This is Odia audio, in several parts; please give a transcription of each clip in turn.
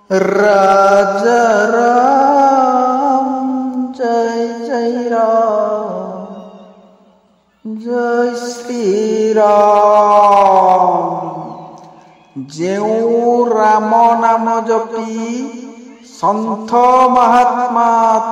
राजा राम जय जय राम जय श्री राम। जेऊ राम नाम जपी संत महात्मा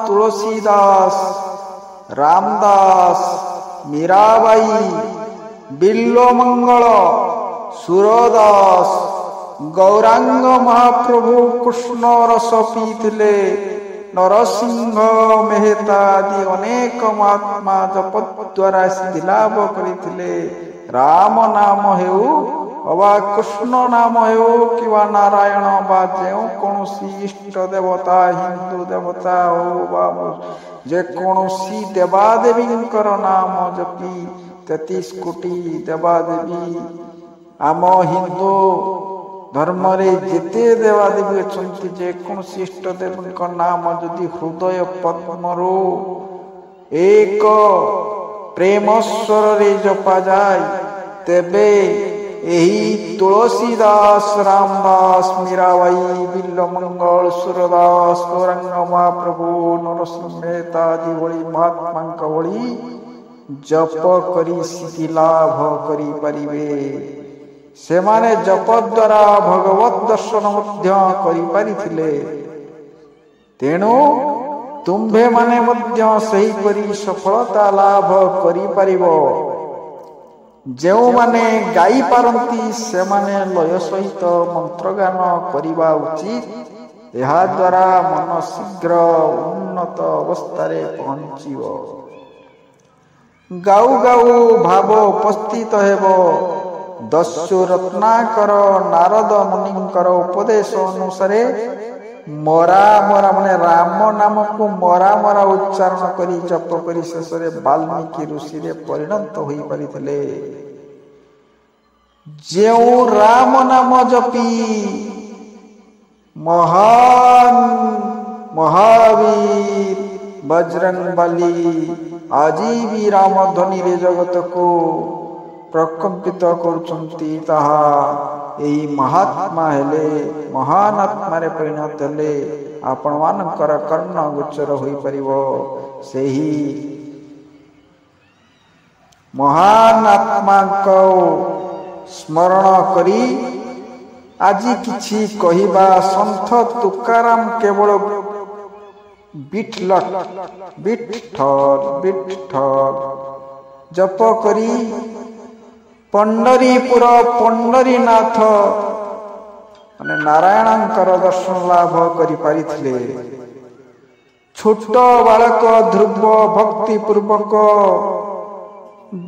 तुलसीदास, रामदास, मीराबाई, बिल्वमंगल, सुरदास, गौरांग महाप्रभु कृष्ण रस पीथिले। नरसिंह मेहता आदि अनेक महात्मा जप द्वारा सिद्धि लाभ करथिले। राम नाम हेउ अबा कृष्ण नाम हेउ किबा नारायण बा जेउ कोनोसी इष्ट देवता, हिंदू देवता हो बा जे कोनोसी देवादेवींकर नाम जपी 33 कोटी देवादेवी आम हिंदू धर्म रे जेते देवादेवी अछंती जे कोनोसी इष्ट देवଙ୍କ नाम जदि हृदय पद्मरो एक प्रेम स्वर रे जपा जाय तेबे एही तुलसीदास, रामदास, मीराबाई, बिल्वमंगल, सुरदास, गौरांग महाप्रभु, नरसिंह मेहता आदि भली महात्मांक भली जप करी सिद्धि लाभ करी परिबे। सेमाने जप द्वारा भगवत दर्शन मध्य करि परिथिले। तेणु तुम्भे माने मध्य सही करी सफलता लाभ करि परिबो। जेउ माने गाई पारंती सेमाने लय सहित मंत्र गान करिबा उचित। एहा द्वारा मन शीघ्र उन्नत अवस्थारे पहुंचिबो। गाउ गाउ भाव उपस्थित हेबो। दस्यु रत्नाकर नारद मुनिंकर उपदेश अनुसारे मरा मरा माने राम नाम को मरा मरा उच्चारण करी जप करी शेषरे वाल्मीकि ऋषि रे परिणत होई परिथिले। जेउ राम नाम जपी महान महावीर बजरंगबली आजी भी राम ध्वनि रे जगत को प्रकंपित करुचंती ताहा एही महात्मा हेले महान आत्मा रे परिणत हेले आपण मानकर कर्ण गोचर होई परिबो। सेही महान आत्मा को स्मरण करी आजी किछि कहिबा संत तुकाराम केवल विठल विठल विठल जप करी पंडरीपुर पंडरीनाथ माने नारायणंकर दर्शन लाभ करि परिथिले। छोट बालक ध्रुव भक्ति पूर्वक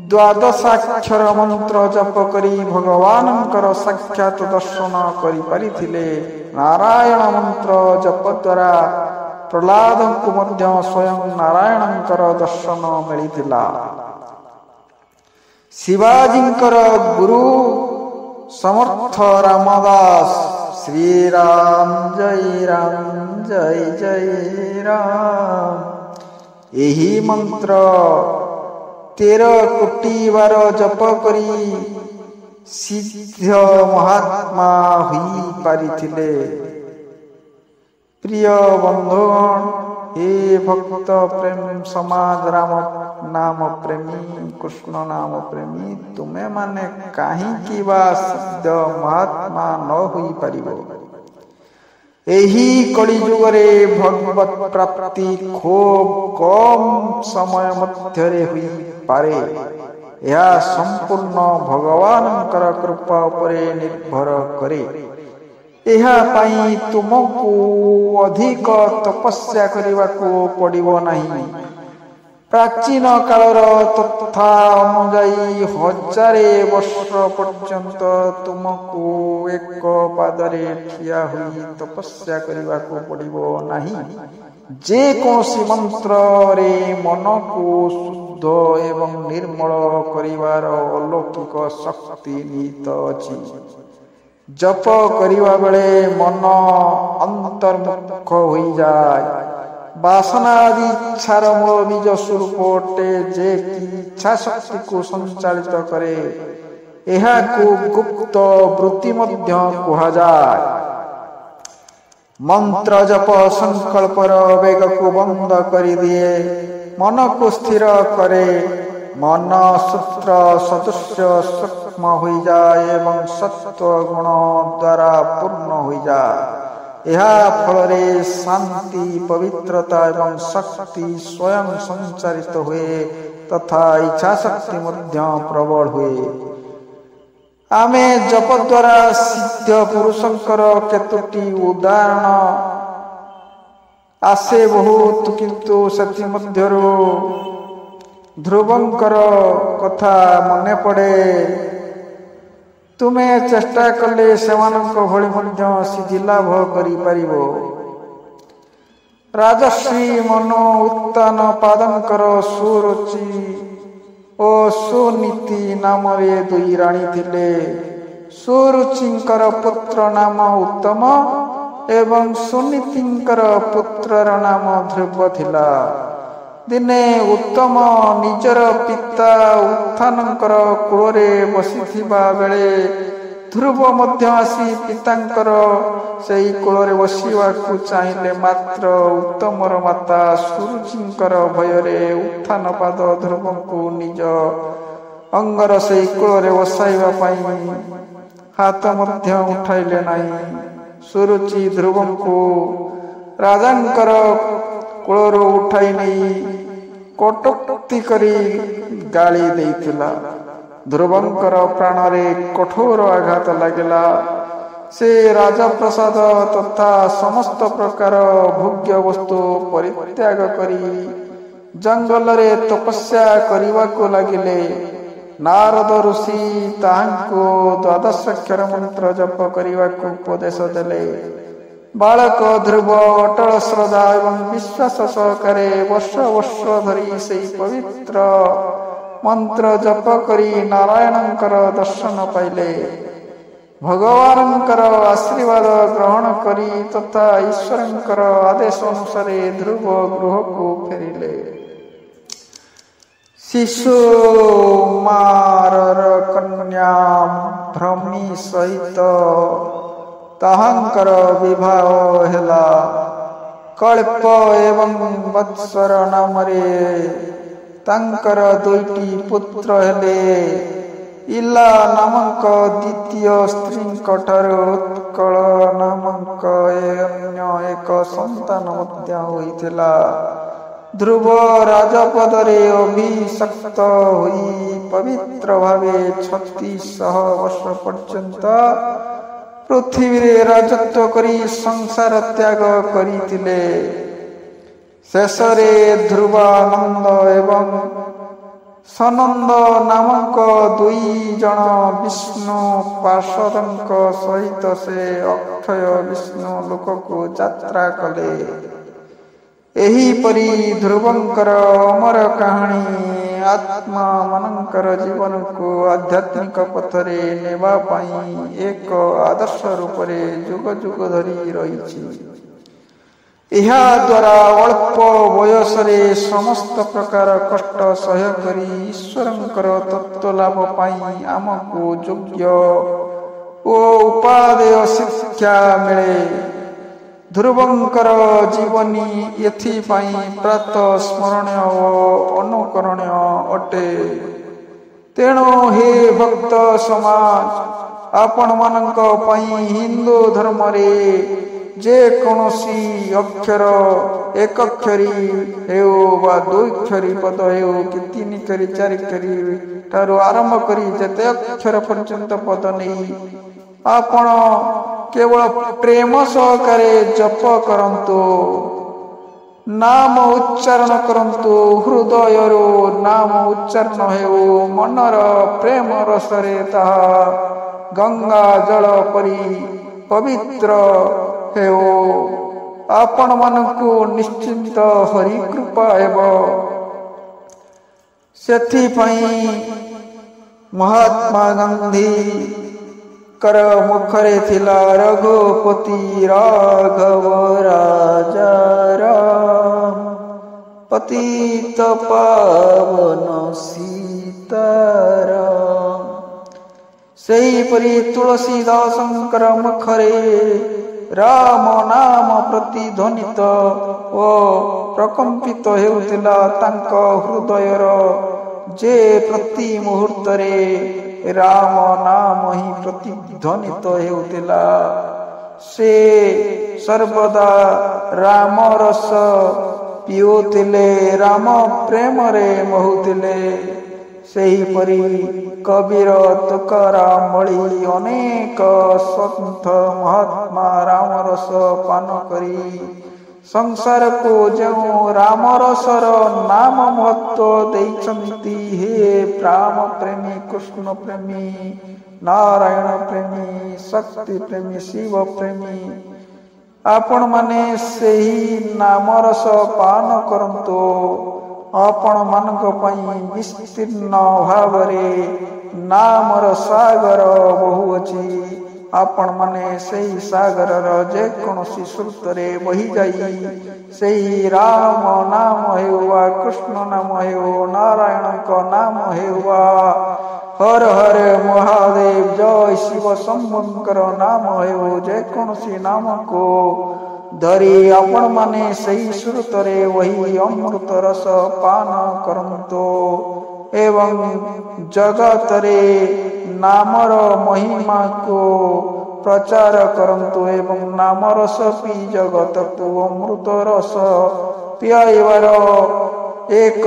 द्वादशाक्षर मंत्र जप करी भगवानंकर साक्षात दर्शन करि परिथिले। नारायण मंत्र जप द्वारा प्रहलाद को मध्य स्वयं नारायणंकर दर्शन मिलिथिला। शिवाजींकर गुरु समर्थ रामदास श्री राम जय जय राम एही मंत्र 13 कोटी बार जप करी सिद्ध महात्मा हुई पारिथिले। प्रिय बंधुगण, हे भक्त प्रेम समाज राम नाम प्रेमी कृष्ण नाम प्रेमी तुमे माने काहे की बा सिद्ध महात्मा न होई परिबो। एही कली युग रे भगवत प्राप्ति खूब कम समय मध्य रे हुई पारे। यह संपूर्ण भगवानंकर कृपा उपरे निर्भर करे। एहा पाई तुमको अधिक तपस्या करबाको पड़िबो नाही। प्राचीन कालर तथा अनुजाई 1000 वर्ष पर्यंत तुमको एक पादरे ठिया हुई तपस्या करबाको पड़िबो नाही। जे कोनसी मंत्र रे मन को शुद्ध एवं निर्मल करिवार अलौकिक शक्ति निहित अछि। जप करिवा बेले मन अंतर्मुख होई जाय। वासना आदि इच्छार मूल बीज स्वरूप अटे जे कि इच्छा शक्ति को संचालित करे। एहा को गुप्त वृत्ति मध्य कहा जाय। ମନ୍ତ୍ର ଜପ ସଂକଳ୍ପର ବେଗକୁ ବନ୍ଦ କରିଦିଏ, ମନକୁ ସ୍ଥିର କରେ। ମନ ସୂତ୍ର ସଦୃଶ୍ୟ ସୂକ୍ଷ୍ମ ହୋଇଯାଏ ଏବଂ ସତ୍ୱ ଗୁଣ ଦ୍ୱାରା ପୂର୍ଣ୍ଣ ହୋଇଯାଏ। ଏହା ଫଳରେ ଶାନ୍ତି, ପବିତ୍ରତା ଏବଂ ଶକ୍ତି ସ୍ୱୟଂ ସଞ୍ଚାରିତ ହୁଏ ତଥା ଇଚ୍ଛାଶକ୍ତି ମଧ୍ୟ ପ୍ରବଳ ହୁଏ। ଆମେ ଜପ ଦ୍ୱାରା ସିଦ୍ଧ ପୁରୁଷଙ୍କର କେତୋଟି ଉଦାହରଣ ଆସେ ବହୁତ, କିନ୍ତୁ ସେଥିମଧ୍ୟରୁ ଧ୍ରୁବଙ୍କର କଥା ମନେ ପଡ଼େ। ତୁମେ ଚେଷ୍ଟା କଲେ ସେମାନଙ୍କ ଭଳି ମଧ୍ୟ ସିଦ୍ଧି ଲାଭ କରିପାରିବ। ରାଜଶ୍ରୀ ମନୋ ଉତ୍ତାନପାଦଙ୍କର ସୁରୁଚି ଓ ସୁନୀତି ନାମରେ ଦୁଇ ରାଣୀ ଥିଲେ। ସୁରୁଚିଙ୍କର ପୁତ୍ର ନାମ ଉତ୍ତମ ଏବଂ ସୁନୀତିଙ୍କର ପୁତ୍ରର ନାମ ଧ୍ରୁବ ଥିଲା। ଦିନେ ଉତ୍ତମ ନିଜର ପିତା ଉତ୍ଥାନଙ୍କର କୂଳରେ ବସିଥିବା ବେଳେ ଧ୍ରୁବ ମଧ୍ୟ ଆସି ପିତାଙ୍କର ସେହି କୂଳରେ ବସିବାକୁ ଚାହିଁଲେ। ମାତ୍ର ଉତ୍ତମର ମାତା ସୁରୁଚିଙ୍କର ଭୟରେ ଉତ୍ଥାନପାଦ ଧ୍ରୁବଙ୍କୁ ନିଜ ଅଙ୍ଗର ସେହି କୂଳରେ ବସାଇବା ପାଇଁ ହାତ ମଧ୍ୟ ଉଠାଇଲେ ନାହିଁ। ସୁରୁଚି ଧ୍ରୁବଙ୍କୁ ରାଜାଙ୍କର କୂଳରୁ ଉଠାଇ ନେଇ କଟୁକ୍ତି କରି ଗାଳି ଦେଇଥିଲା। ଧ୍ରୁବଙ୍କର ପ୍ରାଣରେ କଠୋର ଆଘାତ ଲାଗିଲା। ସେ ରାଜପ୍ରସାଦ ତଥା ସମସ୍ତ ପ୍ରକାର ଭୋଗ୍ୟ ବସ୍ତୁ ପରିତ୍ୟାଗ କରି ଜଙ୍ଗଲରେ ତପସ୍ୟା କରିବାକୁ ଲାଗିଲେ। ନାରଦ ଋଷି ତାହାଙ୍କୁ ଦ୍ୱାଦଶାକ୍ଷର ମନ୍ତ୍ର ଜପ କରିବାକୁ ଉପଦେଶ ଦେଲେ। ବାଳକ ଧ୍ରୁବ ଅଟଳ ଶ୍ରଦ୍ଧା ଏବଂ ବିଶ୍ୱାସ ସହକାରେ ବର୍ଷ ବର୍ଷ ଧରି ସେହି ପବିତ୍ର ମନ୍ତ୍ର ଜପ କରି ନାରାୟଣଙ୍କର ଦର୍ଶନ ପାଇଲେ। ଭଗବାନଙ୍କର ଆଶୀର୍ବାଦ ଗ୍ରହଣ କରି ତଥା ଈଶ୍ୱରଙ୍କର ଆଦେଶ ଅନୁସାରେ ଧ୍ରୁବ ଗୃହକୁ ଫେରିଲେ। ଶିଶୁକୁମାରର କନ୍ୟା ଭ୍ରମୀ ସହିତ ତାହାଙ୍କର ବିବାହ ହେଲା। କଳ୍ପ ଏବଂ ବତ୍ସର ନାମରେ ତାଙ୍କର ଦୁଇଟି ପୁତ୍ର ହେଲେ। ଇଲା ନାମକ ଦ୍ୱିତୀୟ ସ୍ତ୍ରୀଙ୍କଠାରୁ ଉତ୍କଳ ନାମକ ଅନ୍ୟ ଏକ ସନ୍ତାନ ମଧ୍ୟ ହୋଇଥିଲା। ଧ୍ରୁବ ରାଜପଦରେ ଅଭିଷିକ୍ତ ହୋଇ ପବିତ୍ର ଭାବେ 3600 ବର୍ଷ ପର୍ଯ୍ୟନ୍ତ ପୃଥିବୀରେ ରାଜତ୍ୱ କରି ସଂସାର ତ୍ୟାଗ କରିଥିଲେ। ଶେଷରେ ଧ୍ରୁବାନନ୍ଦ ଏବଂ ସନନ୍ଦ ନାମକ ଦୁଇ ଜଣ ବିଷ୍ଣୁ ପାର୍ଷଦଙ୍କ ସହିତ ସେ ଅକ୍ଷୟ ବିଷ୍ଣୁ ଲୋକକୁ ଯାତ୍ରା କଲେ। ଏହିପରି ଧ୍ରୁବଙ୍କର ଅମର କାହାଣୀ ଆତ୍ମାମାନଙ୍କର ଜୀବନକୁ ଆଧ୍ୟାତ୍ମିକ ପଥରେ ନେବା ପାଇଁ ଏକ ଆଦର୍ଶ ରୂପରେ ଯୁଗ ଯୁଗ ଧରି ରହିଛି। ଏହା ଦ୍ୱାରା ଅଳ୍ପ ବୟସରେ ସମସ୍ତ ପ୍ରକାର କଷ୍ଟ ସହ୍ୟ କରି ଈଶ୍ୱରଙ୍କର ତତ୍ତ୍ୱ ଲାଭ ପାଇଁ ଆମକୁ ଯୋଗ୍ୟ ଓ ଉପାଦେୟ ଶିକ୍ଷା ମିଳେ। ଧ୍ରୁବଙ୍କର ଜୀବନୀ ଏଥିପାଇଁ ପ୍ରାତଃ ସ୍ମରଣୀୟ ଓ ଅନୁକରଣୀୟ ଅଟେ। ତେଣୁ ହେ ଭକ୍ତ ସମାଜ, ଆପଣମାନଙ୍କ ପାଇଁ ହିନ୍ଦୁ ଧର୍ମରେ ଯେକୌଣସି ଅକ୍ଷର, ଏକକ୍ଷରୀ ହେଉ ବା ଦୁଇକ୍ଷରୀ ପଦ ହେଉ କି ତିନିକ୍ଷରୀ ଚାରିକ୍ଷରୀ ଠାରୁ ଆରମ୍ଭ କରି ଯେତେ ଅକ୍ଷର ପର୍ଯ୍ୟନ୍ତ ପଦ ନେଇ ଆପଣ କେବଳ ପ୍ରେମ ସହକାରେ ଜପ କରନ୍ତୁ। ନାମ ଉଚ୍ଚାରଣ କରନ୍ତୁ। ହୃଦୟରୁ ନାମ ଉଚ୍ଚାରଣ ହେଉ, ମନର ପ୍ରେମ ରସରେ ତାହା ଗଙ୍ଗା ଜଳ ପରି ପବିତ୍ର ହେଉ। ଆପଣମାନଙ୍କୁ ନିଶ୍ଚିନ୍ତ ହରି କୃପା ହେବ। ସେଥିପାଇଁ ମହାତ୍ମା ଗାନ୍ଧୀଙ୍କର ମୁଖରେ ଥିଲା ରଘୁପତି ରାଘବ ରାଜା ରାମ, ପତିତ ପାବନ ସୀତାରାମ। ସେହିପରି ତୁଳସୀ ଦାସଙ୍କର ମୁଖରେ ରାମ ନାମ ପ୍ରତିଧ୍ୱନିତ ଓ ପ୍ରକମ୍ପିତ ହେଉଥିଲା ତାଙ୍କ ହୃଦୟର। ଯେ ପ୍ରତି ମୁହୂର୍ତ୍ତରେ ରାମ ନାମ ହିଁ ପ୍ରତିଧ୍ୱନିତ ହେଉଥିଲା। ସେ ସର୍ବଦା ରାମ ରସ ପିଉଥିଲେ, ରାମ ପ୍ରେମରେ ମହୁଥିଲେ। ସେହିପରି କବିର ତୁକାରାମ ଭଳି ଅନେକ ସନ୍ଥ ମହାତ୍ମା ରାମରସ ପାନ କରି ସଂସାରକୁ ଯେଉଁ ରାମରସର ନାମ ମହତ୍ଵ ଦେଇଛନ୍ତି। ହେ ପ୍ରାଣ ପ୍ରେମୀ, କୃଷ୍ଣ ପ୍ରେମୀ, ନାରାୟଣ ପ୍ରେମୀ, ଶକ୍ତି ପ୍ରେମୀ, ଶିବ ପ୍ରେମୀ, ଆପଣମାନେ ସେହି ନାମରସ ପାନ କରନ୍ତୁ। ଆପଣମାନଙ୍କ ପାଇଁ ବିସ୍ତୀର୍ଣ୍ଣ ଭାବରେ ନାମର ସାଗର ବହୁଅଛି। ଆପଣମାନେ ସେହି ସାଗରର ଯେକୌଣସି ସ୍ରୋତରେ ବହିଯାଇ ସେହି ରାମ ନାମ ହେଉ ବା କୃଷ୍ଣ ନାମ ହେଉ, ନାରାୟଣଙ୍କ ନାମ ହେଉ ବା ହର ହର ମହାଦେବ, ଜୟ ଶିବ ଶମ୍ଭୁଙ୍କର ନାମ ହେଉ, ଯେକୌଣସି ନାମକୁ ଧରି ଆପଣମାନେ ସେହି ସ୍ରୋତରେ ବହି ଅମୃତ ରସ ପାନ କରନ୍ତୁ ଏବଂ ଜଗତରେ ନାମର ମହିମାକୁ ପ୍ରଚାର କରନ୍ତୁ ଏବଂ ନାମରସ ପିଇ ଜଗତକୁ ଅମୃତ ରସ ପିଆଇବାର ଏକ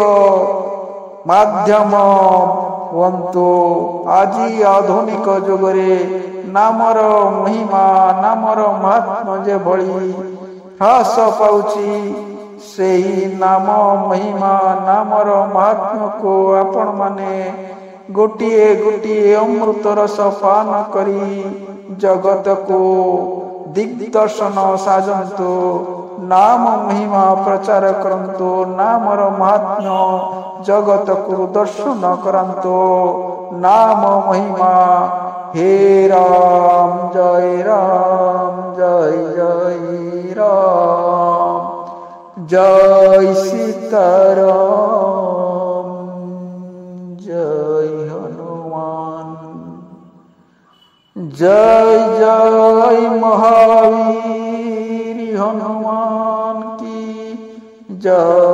ମାଧ୍ୟମ ହୁଅନ୍ତୁ। ଆଜି ଆଧୁନିକ ଯୁଗରେ ନାମର ମହିମା, ନାମର ମହାତ୍ମ୍ୟ ଯେଭଳି ହ୍ରାସ ପାଉଛି, ସେହି ନାମ ମହିମା, ନାମର ମହାତ୍ମ୍ୟକୁ ଆପଣମାନେ ଗୋଟିଏ ଗୋଟିଏ ଅମୃତ ରସ ପାନ କରି ଜଗତକୁ ଦିଗ୍ଦର୍ଶନ ସାଜନ୍ତୁ। ନାମ ମହିମା ପ୍ରଚାର କରନ୍ତୁ, ନାମର ମହାତ୍ମ୍ୟ ଜଗତକୁ ଦର୍ଶନ କରନ୍ତୁ। ନାମ ମହିମା। हे राम जय राम, जय जय राम, जय सीताराम, जय हनुमान, जय जय महावीर हनुमान की जय।